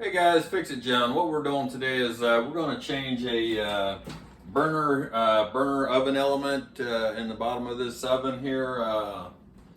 Hey guys, Fix It John. What we're doing today is we're going to change a burner oven element in the bottom of this oven here.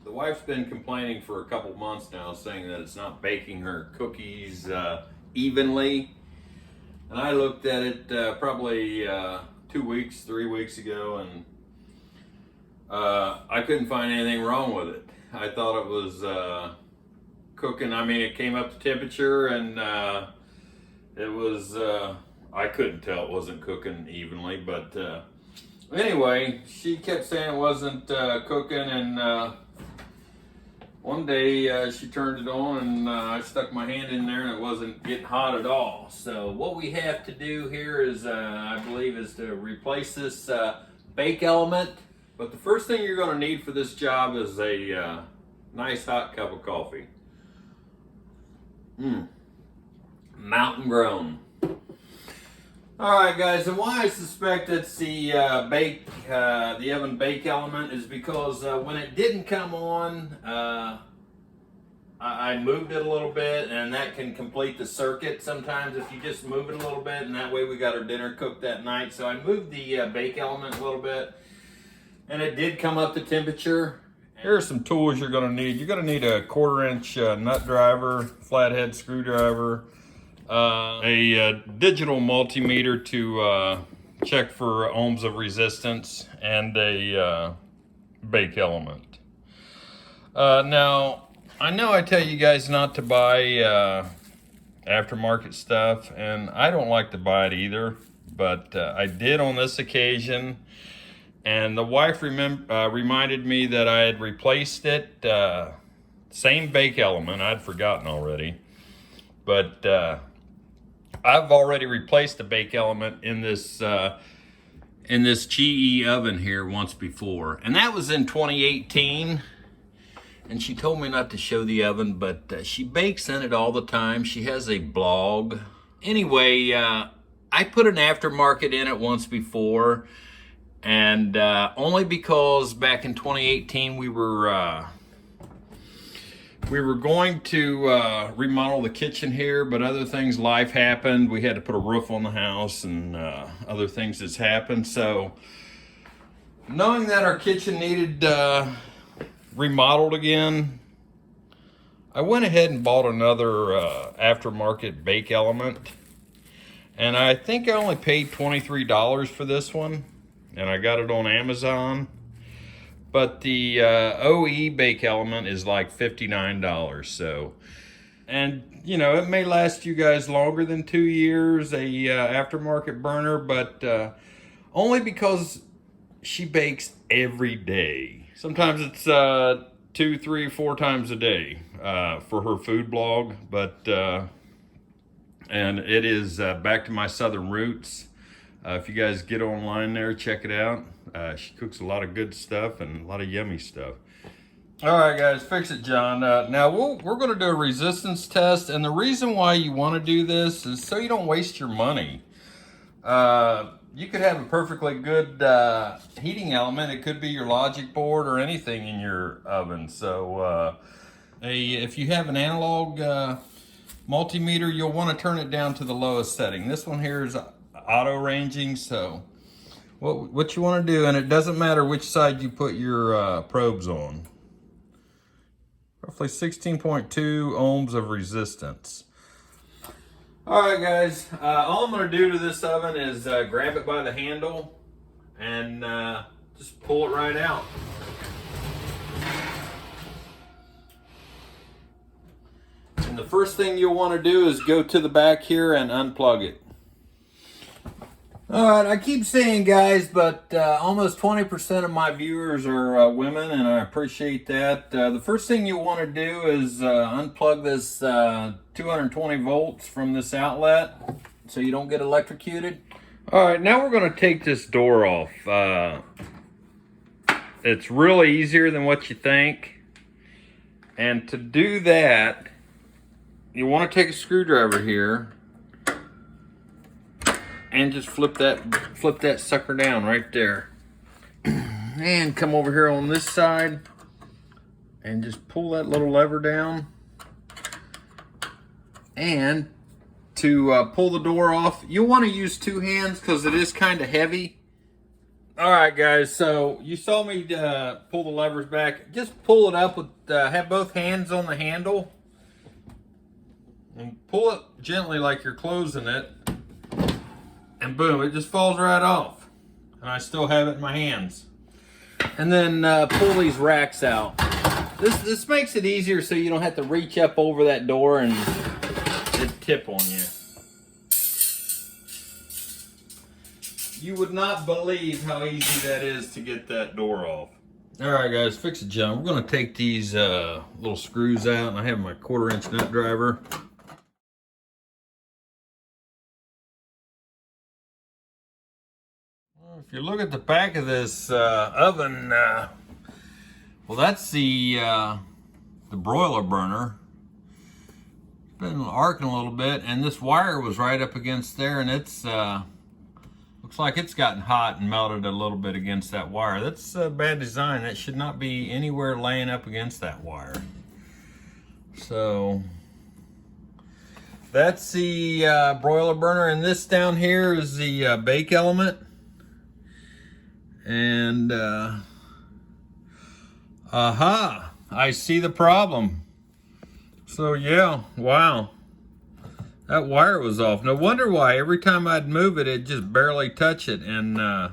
The wife's been complaining for a couple months now, saying that it's not baking her cookies evenly. And I looked at it probably 2 weeks, 3 weeks ago, and I couldn't find anything wrong with it. I thought it was cooking. I mean, it came up to temperature, and it was I couldn't tell it wasn't cooking evenly, but anyway, she kept saying it wasn't cooking, and one day she turned it on, and I stuck my hand in there and it wasn't getting hot at all. So what we have to do here is I believe is to replace this bake element. But the first thing you're going to need for this job is a nice hot cup of coffee. Mountain grown. Alright guys, and why I suspect it's the the oven bake element is because when it didn't come on, I moved it a little bit, and that can complete the circuit sometimes if you just move it a little bit, and that way we got our dinner cooked that night. So I moved the bake element a little bit, and it did come up to temperature. Here are some tools you're going to need. You're going to need a 1/4-inch nut driver, flathead screwdriver, a digital multimeter to check for ohms of resistance, and a bake element. Now, I know I tell you guys not to buy aftermarket stuff, and I don't like to buy it either, but I did on this occasion. And the wife reminded me that I had replaced it, same bake element, I'd forgotten already. But I've already replaced the bake element in this GE oven here once before. And that was in 2018. And she told me not to show the oven, but she bakes in it all the time. She has a blog. Anyway, I put an aftermarket in it once before. And only because back in 2018 we were going to remodel the kitchen here, but other things, life happened. We had to put a roof on the house, and other things that's happened. So knowing that our kitchen needed remodeled again, I went ahead and bought another aftermarket bake element, and I think I only paid $23 for this one. And I got it on Amazon. But the OE bake element is like $59. So, and you know, it may last you guys longer than 2 years, a aftermarket burner, but only because she bakes every day. Sometimes it's 2, 3, 4 times a day for her food blog. But and it is back to my southern roots. If you guys get online there, check it out. She cooks a lot of good stuff and a lot of yummy stuff. All right, guys, Fix It John. Now, we're going to do a resistance test, and the reason why you want to do this is so you don't waste your money. You could have a perfectly good heating element. It could be your logic board or anything in your oven. So if you have an analog multimeter, you'll want to turn it down to the lowest setting. This one here is auto ranging, so what you want to do, and it doesn't matter which side you put your probes on, roughly 16.2 ohms of resistance. All right guys, all I'm going to do to this oven is grab it by the handle and just pull it right out. And the first thing you'll want to do is go to the back here and unplug it. All right, I keep saying guys, but almost 20% of my viewers are women, and I appreciate that. The first thing you want to do is unplug this 220 volts from this outlet so you don't get electrocuted. All right, now we're going to take this door off. It's really easier than what you think. And to do that, you want to take a screwdriver here and just flip that sucker down right there. And come over here on this side and just pull that little lever down and to pull the door off. You'll want to use 2 hands because it is kind of heavy. All right, guys, so you saw me pull the levers back. Just pull it up with, have both hands on the handle. And pull it gently like you're closing it. And boom, it just falls right off. And I still have it in my hands. And then pull these racks out. This makes it easier so you don't have to reach up over that door and it tip on you. You would not believe how easy that is to get that door off. All right, guys, fix it, John. We're gonna take these little screws out, and I have my 1/4-inch nut driver. Well, if you look at the back of this oven, well, that's the broiler burner. It's been arcing a little bit, and this wire was right up against there, and it's looks like it's gotten hot and melted a little bit against that wire. That's bad design. That should not be anywhere laying up against that wire. So that's the broiler burner, and this down here is the bake element. And aha, I see the problem. So yeah, wow. That wire was off. No wonder why every time I'd move it, it'd just barely touch it and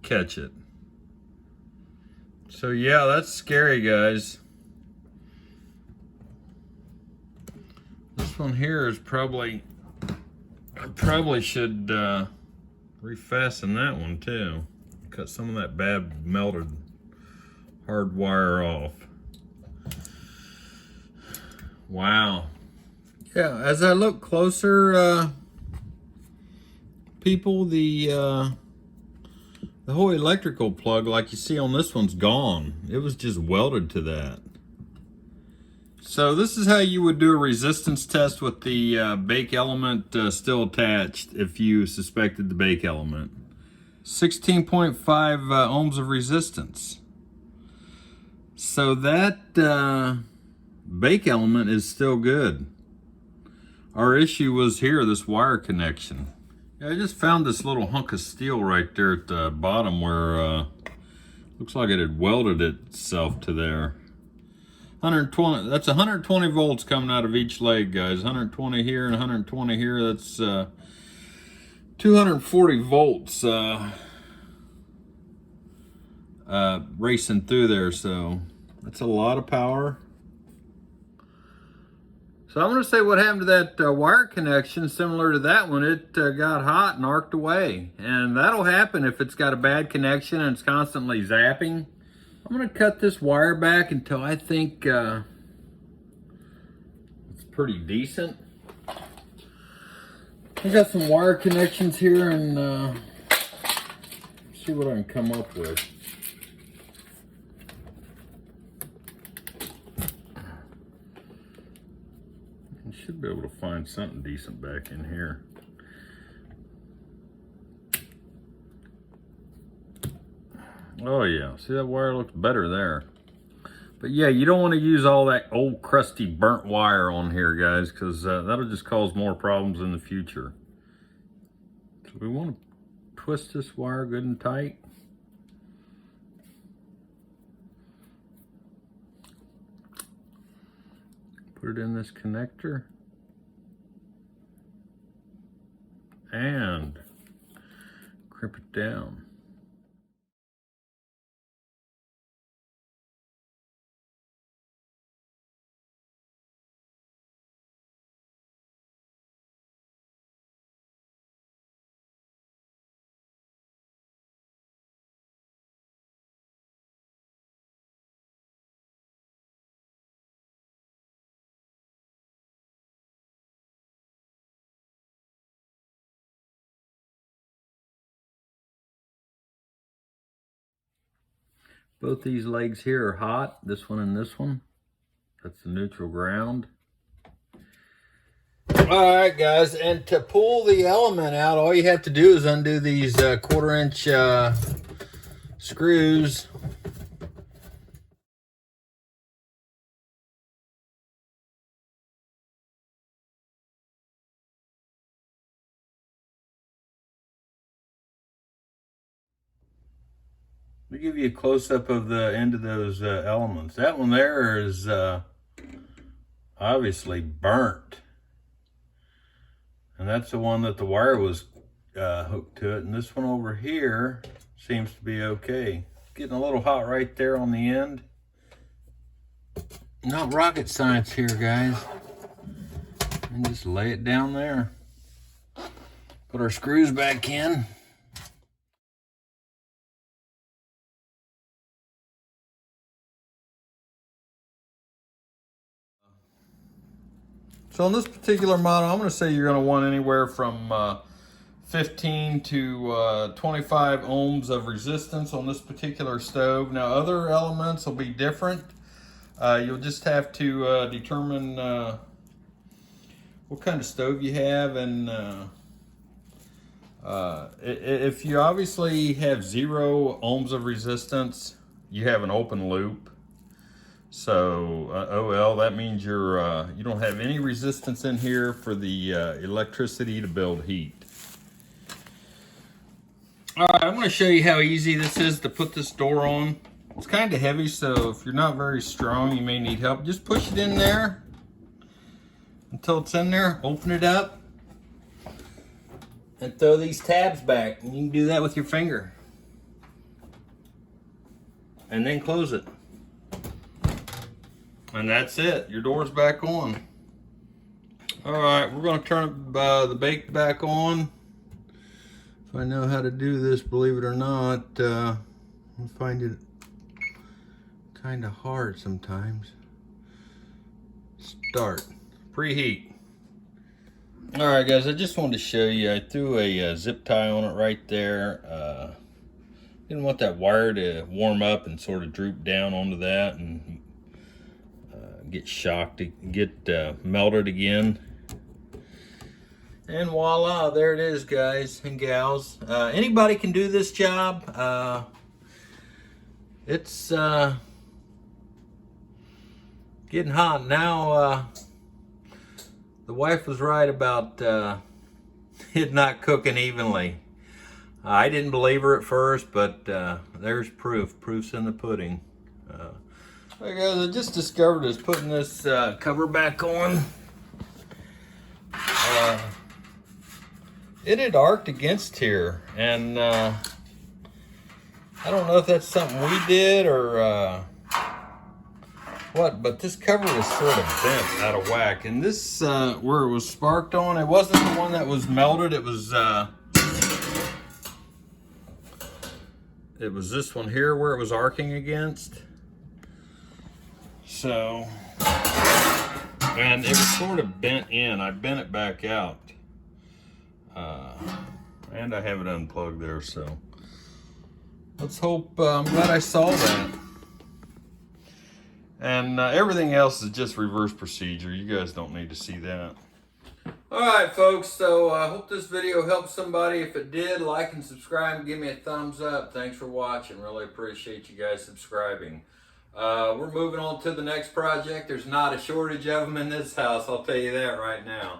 catch it. So yeah, that's scary, guys. This one here is probably, I probably should refasten that one too. Cut some of that bad melted hard wire off. Wow. Yeah, as I look closer, people, the whole electrical plug, like you see on this one's gone. It was just welded to that. So this is how you would do a resistance test with the bake element still attached if you suspected the bake element. 16.5 ohms of resistance. So that bake element is still good. Our issue was here, this wire connection. Yeah, I just found this little hunk of steel right there at the bottom where looks like it had welded itself to there. 120, that's 120 volts coming out of each leg, guys. 120 here and 120 here. That's 240 volts racing through there, so that's a lot of power. So I'm going to say what happened to that wire connection, similar to that one. It got hot and arced away. And that'll happen if it's got a bad connection and it's constantly zapping. I'm going to cut this wire back until I think it's pretty decent. I got some wire connections here and see what I can come up with. I should be able to find something decent back in here. Oh yeah, see that wire looks better there. But yeah, you don't want to use all that old crusty burnt wire on here, guys, because that'll just cause more problems in the future. So we want to twist this wire good and tight. Put it in this connector. And crimp it down. Both these legs here are hot, this one and this one. That's the neutral ground. All right, guys, and to pull the element out, all you have to do is undo these 1/4-inch screws. give you a close-up of the end of those elements. That one there is obviously burnt. And that's the one that the wire was hooked to it. And this one over here seems to be okay. It's getting a little hot right there on the end. Not rocket science here, guys. And just lay it down there. Put our screws back in. So on this particular model, I'm going to say you're going to want anywhere from 15 to 25 ohms of resistance on this particular stove. Now other elements will be different. You'll just have to determine what kind of stove you have, and if you obviously have 0 ohms of resistance, you have an open loop. So OL, that means you don't have any resistance in here for the electricity to build heat. All right, I'm going to show you how easy this is to put this door on. It's kind of heavy, so if you're not very strong, you may need help. Just push it in there until it's in there. Open it up and throw these tabs back. And you can do that with your finger. And then close it. And that's it. Your door's back on. All right, we're going to turn the bake back on. If I know how to do this, believe it or not, I find it kind of hard sometimes. Start. Preheat. All right, guys, I just wanted to show you. I threw a zip tie on it right there. Didn't want that wire to warm up and sort of droop down onto that and get shocked, get melted again. And voila, there it is, guys and gals. Anybody can do this job. It's getting hot now. The wife was right about it not cooking evenly. I didn't believe her at first, but there's proof. Proof's in the pudding. Hey guys, I just discovered is putting this cover back on. It had arced against here, and I don't know if that's something we did or what, but this cover was sort of bent out of whack. And this, where it was sparked on, it wasn't the one that was melted, it was this one here where it was arcing against. So, and it was sort of bent in. I bent it back out. And I have it unplugged there, so let's hope. I'm glad I saw that. And everything else is just reverse procedure. You guys don't need to see that. All right, folks, so I hope this video helped somebody. If it did, like and subscribe and give me a thumbs up. Thanks for watching. Really appreciate you guys subscribing. We're moving on to the next project. There's not a shortage of them in this house, I'll tell you that right now.